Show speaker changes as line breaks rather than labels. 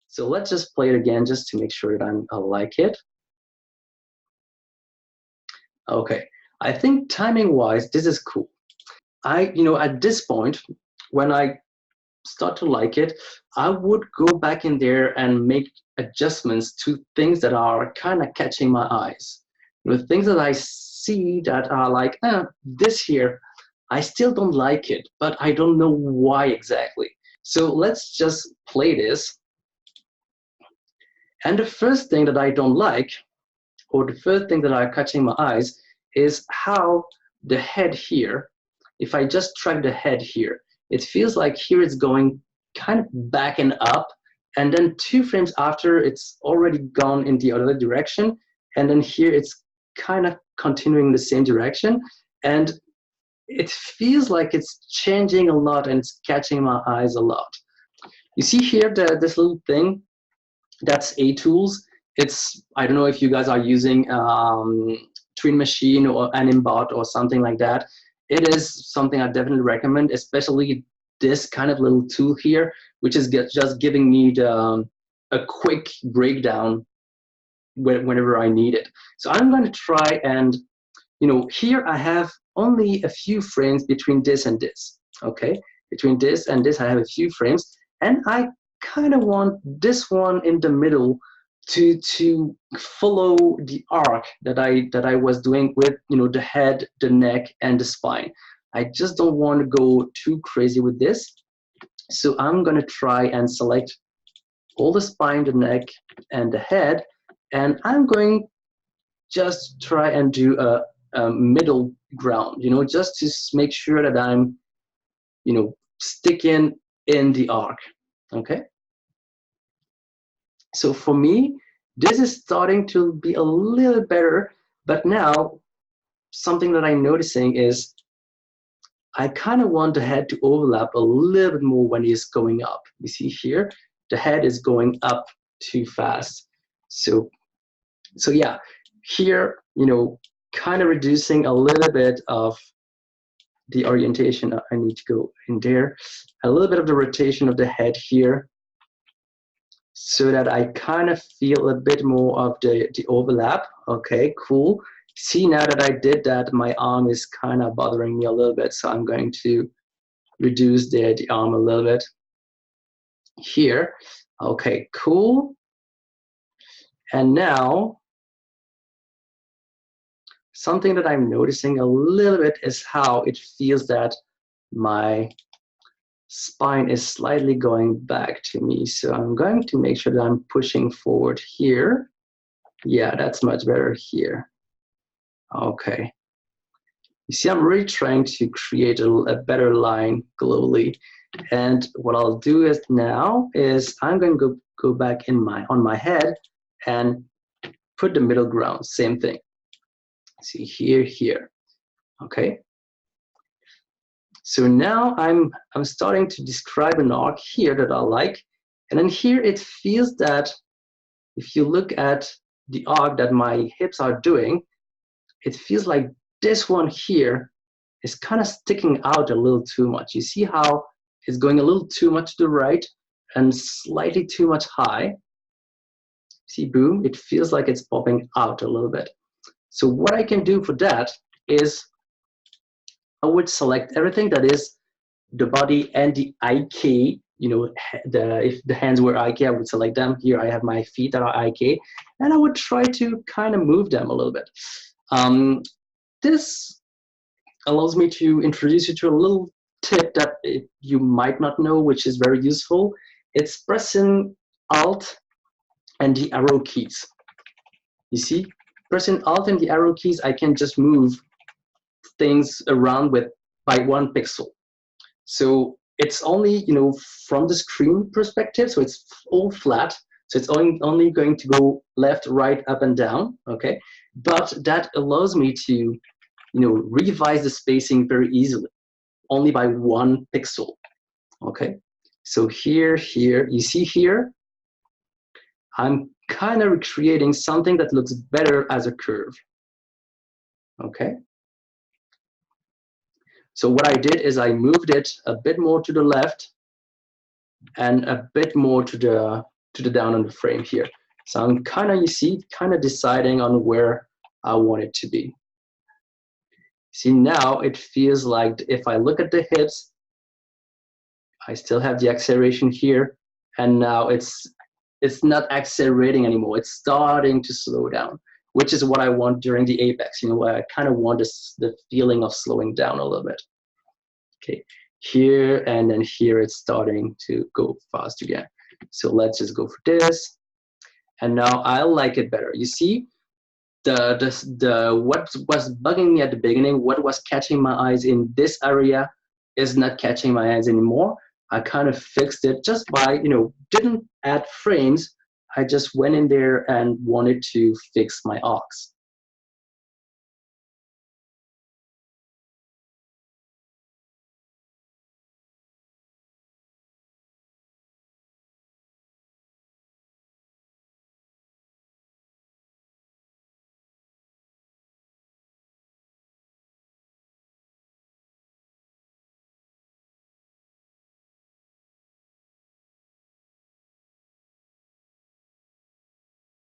So let's just play it again just to make sure that I like it. Okay, I think timing wise, this is cool. At this point, when I start to like it, I would go back in there and make adjustments to things that are kind of catching my eyes. Things that I see that are like, this here, I still don't like it, but I don't know why exactly. So let's just play this. And the first thing that I don't like, or the first thing that are catching my eyes, is how the head here, if I just track the head here, it feels like here it's going kind of back and up, and then 2 frames after it's already gone in the other direction, and then here it's kind of continuing the same direction, and it feels like it's changing a lot and it's catching my eyes a lot. You see here this little thing, that's A-Tools. I don't know if you guys are using Twin Machine or AnimBot or something like that. It is something I definitely recommend, especially this kind of little tool here, which is just giving me a quick breakdown whenever I need it. So I'm going to try and, here I have only a few frames between this and this, okay? Between this and this, I have a few frames, and I kind of want this one in the middle to follow the arc that I was doing with the head, the neck, and the spine. I just don't want to go too crazy with this, so I'm gonna try and select all the spine, the neck, and the head, and I'm going just try and do a middle ground, just to make sure that I'm sticking in the arc. Okay, so for me, this is starting to be a little better, but now something that I'm noticing is I kind of want the head to overlap a little bit more when he's going up. You see here, the head is going up too fast. So yeah, here, kind of reducing a little bit of the orientation. I need to go in there, a little bit of the rotation of the head here, so that I kind of feel a bit more of the overlap. Okay, cool. See, now that I did that, my arm is kind of bothering me a little bit, so I'm going to reduce the arm a little bit here. Okay, cool. And now, something that I'm noticing a little bit is how it feels that my spine is slightly going back to me. So I'm going to make sure that I'm pushing forward here. Yeah, that's much better here. Okay. You see, I'm really trying to create a better line globally. And what I'll do is now is I'm going to go back on my head and put the middle ground, same thing. See here. Okay. So now I'm starting to describe an arc here that I like. And then here it feels that if you look at the arc that my hips are doing, it feels like this one here is kind of sticking out a little too much. You see how it's going a little too much to the right and slightly too much high. See, boom, it feels like it's popping out a little bit. So what I can do for that is I would select everything that is the body and the IK. If the hands were IK, I would select them. Here I have my feet that are IK, and I would try to kind of move them a little bit. This allows me to introduce you to a little tip that you might not know, which is very useful. It's pressing Alt and the arrow keys. You see, pressing Alt and the arrow keys, I can just move things around by 1 pixel. So it's only, from the screen perspective, so it's all flat. So it's only going to go left, right, up, and down, okay? But that allows me to, revise the spacing very easily, only by 1 pixel, okay? So here, you see here, I'm kind of recreating something that looks better as a curve, okay? So what I did is I moved it a bit more to the left and a bit more to the to the down on the frame here. So I'm kind of, you see, kind of deciding on where I want it to be. See, now it feels like if I look at the hips, I still have the acceleration here, and now it's not accelerating anymore. It's starting to slow down, which is what I want during the apex. You know, I kind of want the feeling of slowing down a little bit. Okay, here and then here it's starting to go fast again. So let's just go for this. And now I like it better. You see, what was bugging me at the beginning, what was catching my eyes in this area is not catching my eyes anymore. I kind of fixed it just by, you know, didn't add frames. I just went in there and wanted to fix my aux.